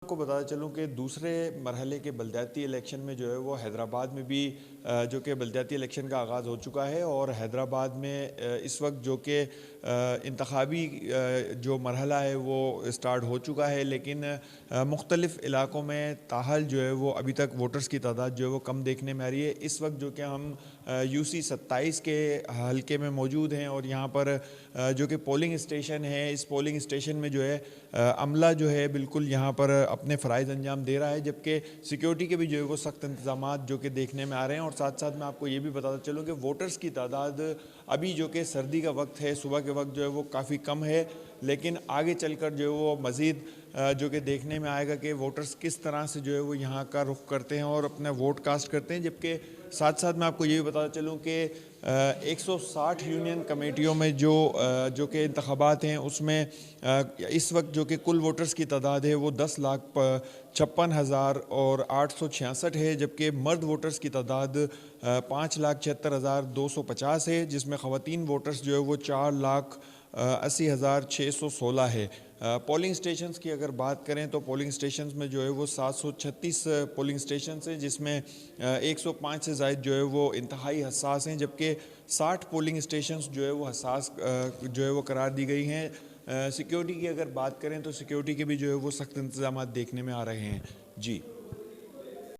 आपको बताता चलूँ कि दूसरे मरहले के बलदियाती इलेक्शन में जो है वो हैदराबाद में भी जो कि बलदियाती इलेक्शन का आगाज़ हो चुका है और हैदराबाद में इस वक्त जो कि इंतखाबी जो मरहला है वो स्टार्ट हो चुका है, लेकिन मुख्तलिफ़ इलाक़ों में ताहल जो है वो अभी तक वोटर्स की तादाद जो है वो कम देखने में आ रही है। इस वक्त जो कि हम यूसी 27 के हलके में मौजूद हैं और यहाँ पर जो कि पोलिंग स्टेशन है, इस पोलिंग स्टेशन में जो है अमला जो है बिल्कुल यहाँ पर अपने फ़राइज़ अंजाम दे रहा है, जबकि सिक्योरिटी के भी जो है वो सख्त इंतज़ामात जो कि देखने में आ रहे हैं। और साथ साथ मैं आपको ये भी बताता चलूँ कि वोटर्स की तादाद अभी जो कि सर्दी का वक्त है, सुबह के वक्त जो है वो काफ़ी कम है, लेकिन आगे चलकर जो है वो मज़ीद जो कि देखने में आएगा कि वोटर्स किस तरह से जो है वो यहाँ का रुख करते हैं और अपना वोट कास्ट करते हैं। जबकि साथ साथ मैं आपको ये भी बताता चलूँ कि 160 यूनियन कमेटियों में जो कि इंतखाबात हैं उसमें इस वक्त जो कि कुल वोटर्स की तादाद है वो 10,56,000 और 866 है, जबकि मर्द वोटर्स की तादाद 5,76,250 है, जिसमें ख़वातीन वोटर्स जो है वो 4,80,616 है। पोलिंग स्टेशंस की अगर बात करें तो पोलिंग स्टेशंस में जो है वो 736 पोलिंग स्टेशंस हैं, जिसमें 105 से ज़ायद जो है वो इंतहाई हसास हैं, जबकि 60 पोलिंग स्टेशंस जो है वो हसास जो है वो करार दी गई हैं। सिक्योरिटी की अगर बात करें तो सिक्योरिटी के भी जो है वो सख्त इंतज़ामात देखने में आ रहे हैं। जी।